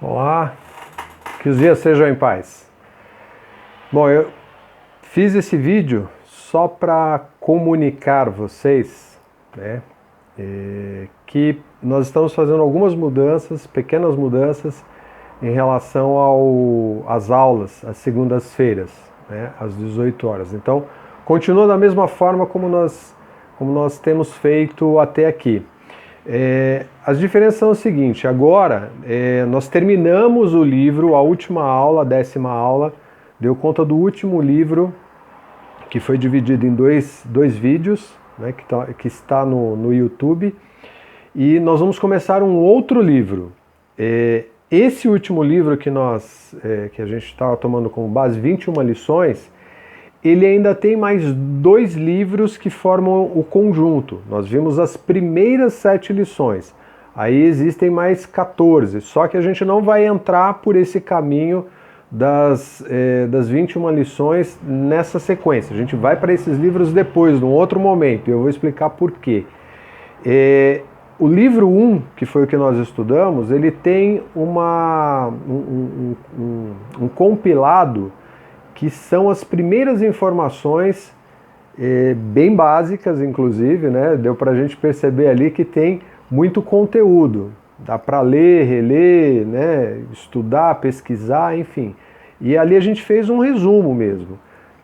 Olá, que os dias sejam em paz. Bom, eu fiz esse vídeo só para comunicar vocês, né, que nós estamos fazendo algumas mudanças, pequenas mudanças, em relação às aulas, às segundas-feiras, né, às 18 horas. Então, continua da mesma forma como nós temos feito até aqui. As diferenças são o seguinte: agora nós terminamos o livro, a última aula, a 10ª aula, deu conta do último livro, que foi dividido em dois vídeos, né, que está no YouTube, e nós vamos começar um outro livro. Esse último livro que a gente estava tomando como base, 21 lições, ele ainda tem mais 2 livros que formam o conjunto. Nós vimos as primeiras 7 lições, aí existem mais 14, só que a gente não vai entrar por esse caminho das 21 lições nessa sequência. A gente vai para esses livros depois, num outro momento, e eu vou explicar por quê. O livro 1, que foi o que nós estudamos, ele tem um compilado que são as primeiras informações, bem básicas inclusive, né? Deu para a gente perceber ali que tem muito conteúdo, dá para ler, reler, né? Estudar, pesquisar, enfim. E ali a gente fez um resumo mesmo.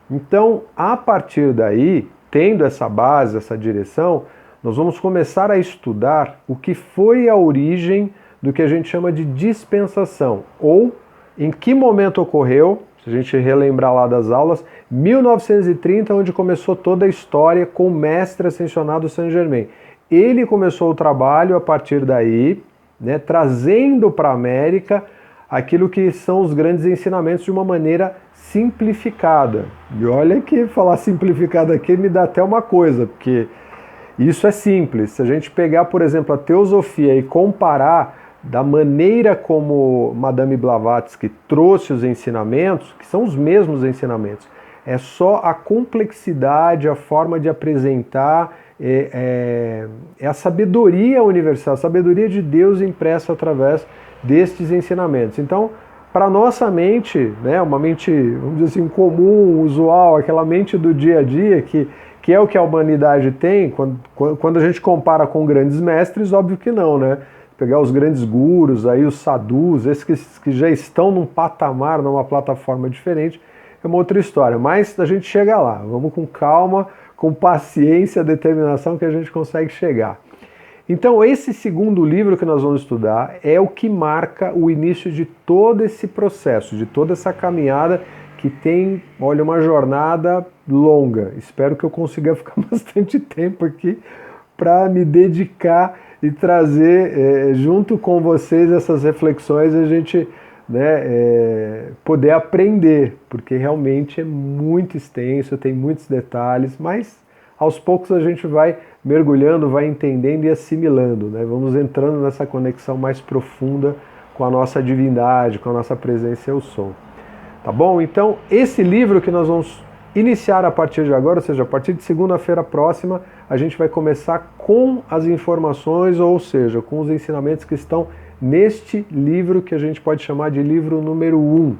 Então, a partir daí, tendo essa base, essa direção, nós vamos começar a estudar o que foi a origem do que a gente chama de dispensação, ou em que momento ocorreu. Se a gente relembrar lá das aulas, 1930, onde começou toda a história com o mestre ascensionado Saint Germain. Ele começou o trabalho a partir daí, né, trazendo para a América aquilo que são os grandes ensinamentos de uma maneira simplificada. E olha que falar simplificado aqui me dá até uma coisa, porque isso é simples. Se a gente pegar, por exemplo, a teosofia e comparar da maneira como Madame Blavatsky trouxe os ensinamentos, que são os mesmos ensinamentos, é só a complexidade, a forma de apresentar, é a sabedoria universal, a sabedoria de Deus impressa através destes ensinamentos. Então, para nossa mente, né, uma mente, vamos dizer assim, comum, usual, aquela mente do dia a dia, que é o que a humanidade tem, quando a gente compara com grandes mestres, óbvio que não, né? Pegar os grandes gurus, aí os sadhus, esses que já estão num patamar, numa plataforma diferente, é uma outra história. Mas a gente chega lá, vamos com calma, com paciência, determinação que a gente consegue chegar. Então esse segundo livro que nós vamos estudar é o que marca o início de todo esse processo, de toda essa caminhada que tem, olha, uma jornada longa. Espero que eu consiga ficar bastante tempo aqui para me dedicar e trazer junto com vocês essas reflexões, a gente, né, poder aprender, porque realmente é muito extenso, tem muitos detalhes, mas aos poucos a gente vai mergulhando, vai entendendo e assimilando, né? Vamos entrando nessa conexão mais profunda com a nossa divindade, com a nossa presença eu sou. Tá bom? Então, esse livro que nós vamos iniciar a partir de agora, ou seja, a partir de segunda-feira próxima, a gente vai começar com as informações, ou seja, com os ensinamentos que estão neste livro que a gente pode chamar de livro número 1,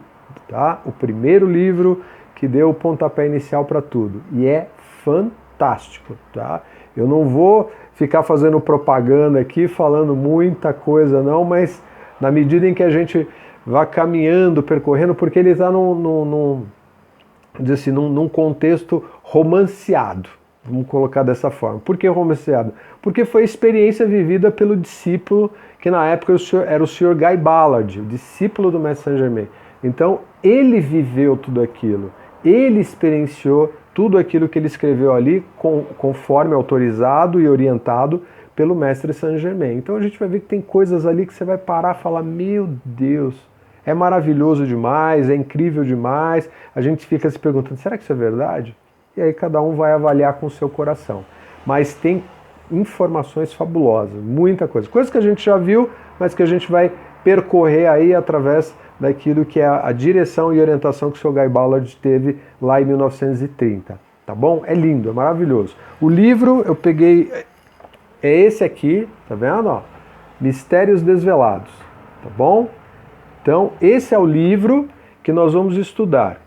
tá? O primeiro livro que deu o pontapé inicial para tudo. E é fantástico, tá? Eu não vou ficar fazendo propaganda aqui, falando muita coisa não, mas na medida em que a gente vai caminhando, percorrendo, porque ele está num contexto romanceado, vamos colocar dessa forma. Por que romanceado? Porque foi a experiência vivida pelo discípulo, que na época era o Sr. Guy Ballard, o discípulo do Mestre Saint Germain. Então, ele viveu tudo aquilo, ele experienciou tudo aquilo que ele escreveu ali, conforme autorizado e orientado pelo Mestre Saint Germain. Então a gente vai ver que tem coisas ali que você vai parar e falar, meu Deus, é maravilhoso demais, é incrível demais. A gente fica se perguntando, será que isso é verdade? E aí cada um vai avaliar com o seu coração. Mas tem informações fabulosas, muita coisa. Coisas que a gente já viu, mas que a gente vai percorrer aí através daquilo que é a direção e orientação que o Sr. Guy Ballard teve lá em 1930. Tá bom? É lindo, é maravilhoso. O livro eu peguei, é esse aqui, tá vendo? Ó, Mistérios Desvelados, tá bom? Então, esse é o livro que nós vamos estudar.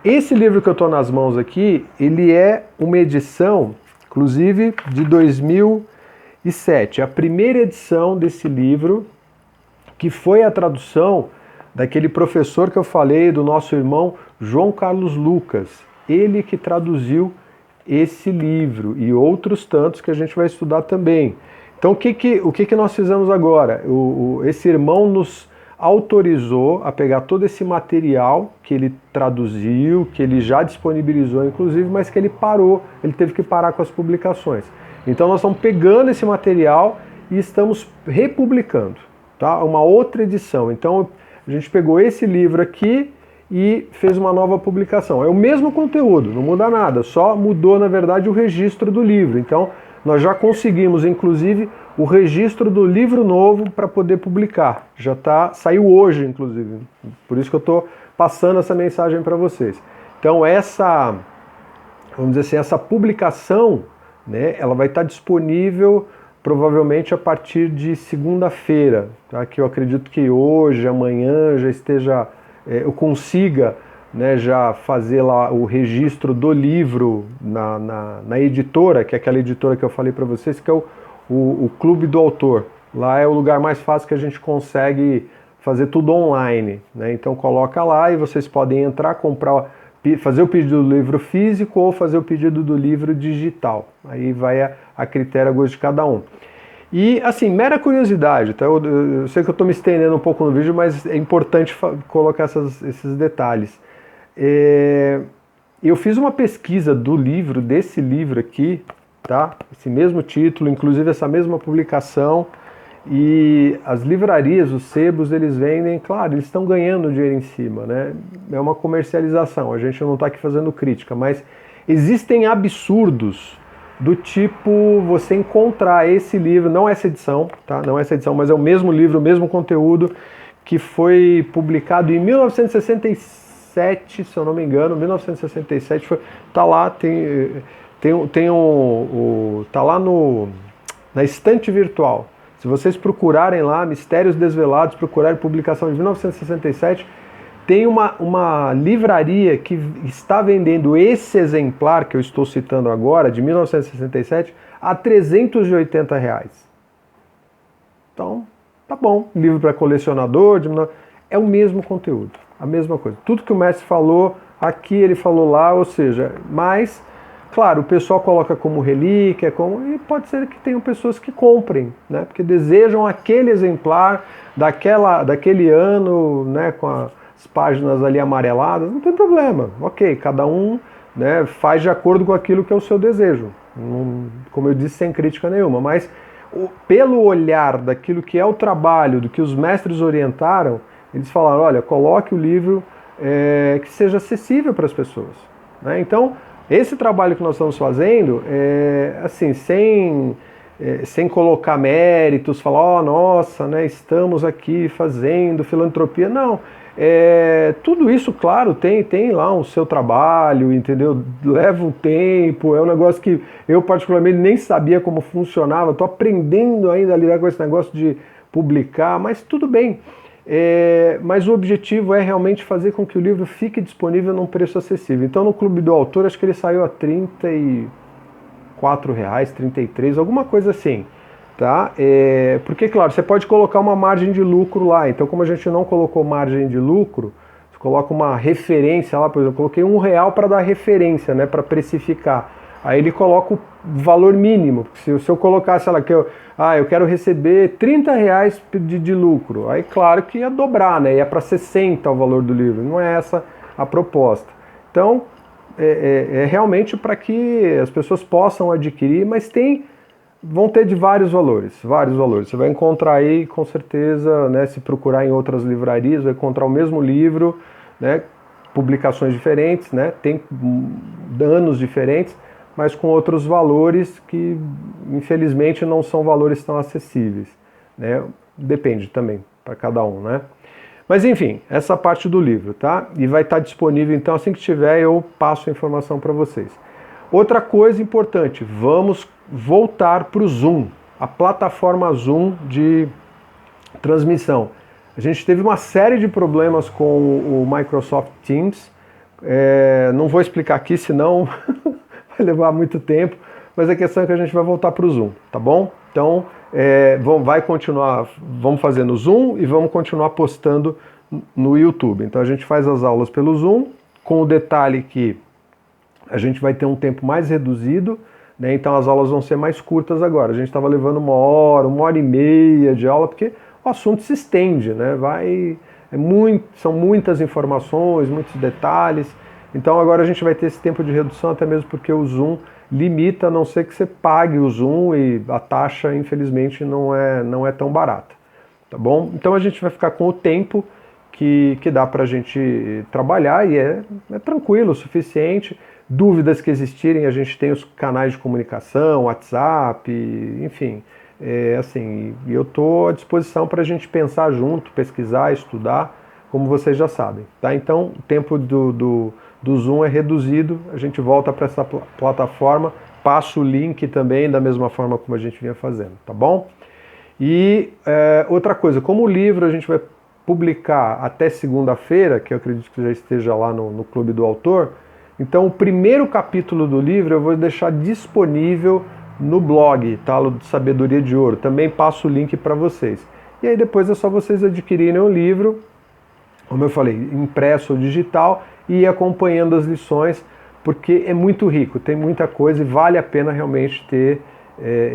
Esse livro que eu estou nas mãos aqui, ele é uma edição, inclusive, de 2007. A primeira edição desse livro, que foi a tradução daquele professor que eu falei, do nosso irmão João Carlos Lucas. Ele que traduziu esse livro e outros tantos que a gente vai estudar também. Então, o que nós fizemos agora? Esse irmão nos autorizou a pegar todo esse material que ele traduziu, que ele já disponibilizou, inclusive, mas que ele parou, ele teve que parar com as publicações. Então, nós estamos pegando esse material e estamos republicando, tá? Uma outra edição. Então, a gente pegou esse livro aqui e fez uma nova publicação. É o mesmo conteúdo, não muda nada, só mudou, na verdade, o registro do livro. Então, nós já conseguimos, inclusive, o registro do livro novo para poder publicar. Saiu hoje, inclusive. Por isso que eu estou passando essa mensagem para vocês. Então, vamos dizer assim, essa publicação, né, ela vai estar disponível provavelmente a partir de segunda-feira, tá? Que eu acredito que hoje, amanhã já esteja, eu consiga, né, já fazer lá o registro do livro na editora, que é aquela editora que eu falei para vocês, que é o Clube do Autor. Lá é o lugar mais fácil que a gente consegue fazer tudo online, né? Então coloca lá e vocês podem entrar, fazer o pedido do livro físico ou fazer o pedido do livro digital. Aí vai a critério, a gosto de cada um. E, assim, mera curiosidade, tá? Eu sei que eu estou me estendendo um pouco no vídeo, mas é importante colocar esses detalhes. Eu fiz uma pesquisa desse livro aqui, tá? Esse mesmo título, inclusive essa mesma publicação, e as livrarias, os sebos, eles vendem, claro, eles estão ganhando dinheiro em cima, né? É uma comercialização, a gente não está aqui fazendo crítica, mas existem absurdos do tipo você encontrar esse livro, não essa edição, tá? Não essa edição, mas é o mesmo livro, o mesmo conteúdo, que foi publicado em 1967, se eu não me engano, 1967, tá lá, tá lá na estante virtual. Se vocês procurarem lá, Mistérios Desvelados, procurarem publicação de 1967, tem uma livraria que está vendendo esse exemplar que eu estou citando agora, de 1967, a R$380. Então, tá bom. Livro para colecionador, é o mesmo conteúdo, a mesma coisa. Tudo que o mestre falou, aqui ele falou lá, ou seja, mas, claro, o pessoal coloca como relíquia, e pode ser que tenham pessoas que comprem, né, porque desejam aquele exemplar daquele ano, né, com as páginas ali amareladas, não tem problema, ok, cada um, né, faz de acordo com aquilo que é o seu desejo, como eu disse, sem crítica nenhuma, mas pelo olhar daquilo que é o trabalho, do que os mestres orientaram, eles falaram, olha, coloque o livro que seja acessível para as pessoas, né? Então, esse trabalho que nós estamos fazendo, assim, sem colocar méritos, falar, nossa, né, estamos aqui fazendo filantropia, não. Tudo isso, claro, tem lá o seu trabalho, entendeu? Leva um tempo, é um negócio que eu particularmente nem sabia como funcionava, estou aprendendo ainda a lidar com esse negócio de publicar, mas tudo bem. Mas o objetivo é realmente fazer com que o livro fique disponível num preço acessível. Então no Clube do Autor, acho que ele saiu a R$34, R$33, alguma coisa assim. Tá? Porque, claro, você pode colocar uma margem de lucro lá. Então, como a gente não colocou margem de lucro, você coloca uma referência lá, por exemplo, eu coloquei R$1 para dar referência, né, para precificar. Aí ele coloca o valor mínimo. Se eu colocasse, sei lá, que eu quero receber R$30 de lucro, aí claro que ia dobrar, né? Ia para 60 o valor do livro. Não é essa a proposta. Então, é realmente para que as pessoas possam adquirir, mas vão ter de vários valores, vários valores. Você vai encontrar aí, com certeza, né, se procurar em outras livrarias, vai encontrar o mesmo livro, né, publicações diferentes, né, tem anos diferentes, mas com outros valores que, infelizmente, não são valores tão acessíveis, né? Depende também para cada um, né? Mas, enfim, essa parte do livro, tá? E vai estar disponível, então, assim que tiver, eu passo a informação para vocês. Outra coisa importante, vamos voltar para o Zoom, a plataforma Zoom de transmissão. A gente teve uma série de problemas com o Microsoft Teams. Não vou explicar aqui, senão vai levar muito tempo, mas a questão é que a gente vai voltar para o Zoom, tá bom? Então, vamos fazer no Zoom e vamos continuar postando no YouTube. Então a gente faz as aulas pelo Zoom, com o detalhe que a gente vai ter um tempo mais reduzido, né? Então as aulas vão ser mais curtas agora. A gente estava levando 1 hora e meia de aula, porque o assunto se estende, né? São muitas informações, muitos detalhes. Então agora a gente vai ter esse tempo de redução, até mesmo porque o Zoom limita, a não ser que você pague o Zoom, e a taxa, infelizmente, não é tão barata, tá bom? Então a gente vai ficar com o tempo que dá pra gente trabalhar, e é tranquilo o suficiente. Dúvidas que existirem, a gente tem os canais de comunicação, WhatsApp, enfim, assim, eu estou à disposição para a gente pensar junto, pesquisar, estudar, como vocês já sabem, tá? Então, o tempo do Zoom é reduzido, a gente volta para essa plataforma, passo o link também, da mesma forma como a gente vinha fazendo, tá bom? E outra coisa, como o livro a gente vai publicar até segunda-feira, que eu acredito que já esteja lá no Clube do Autor, então o primeiro capítulo do livro eu vou deixar disponível no blog, tá? Do Sabedoria de Ouro, também passo o link para vocês. E aí depois é só vocês adquirirem o livro, como eu falei, impresso ou digital, e ir acompanhando as lições, porque é muito rico, tem muita coisa e vale a pena realmente ter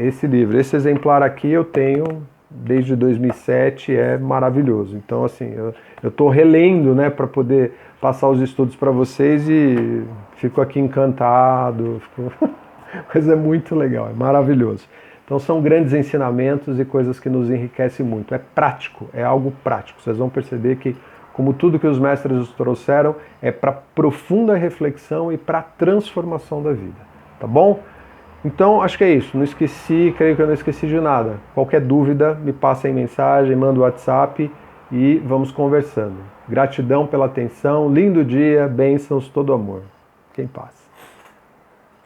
esse livro. Esse exemplar aqui eu tenho desde 2007, é maravilhoso. Então, assim, eu estou relendo, né, para poder passar os estudos para vocês, e fico aqui encantado, mas é muito legal, é maravilhoso. Então são grandes ensinamentos e coisas que nos enriquecem muito. É prático, é algo prático. Vocês vão perceber que, como tudo que os mestres nos trouxeram, é para profunda reflexão e para transformação da vida. Tá bom? Então, acho que é isso. Não esqueci, creio que eu não esqueci de nada. Qualquer dúvida, me passa em mensagem, manda o WhatsApp e vamos conversando. Gratidão pela atenção, lindo dia, bênçãos, todo amor. Fique em paz.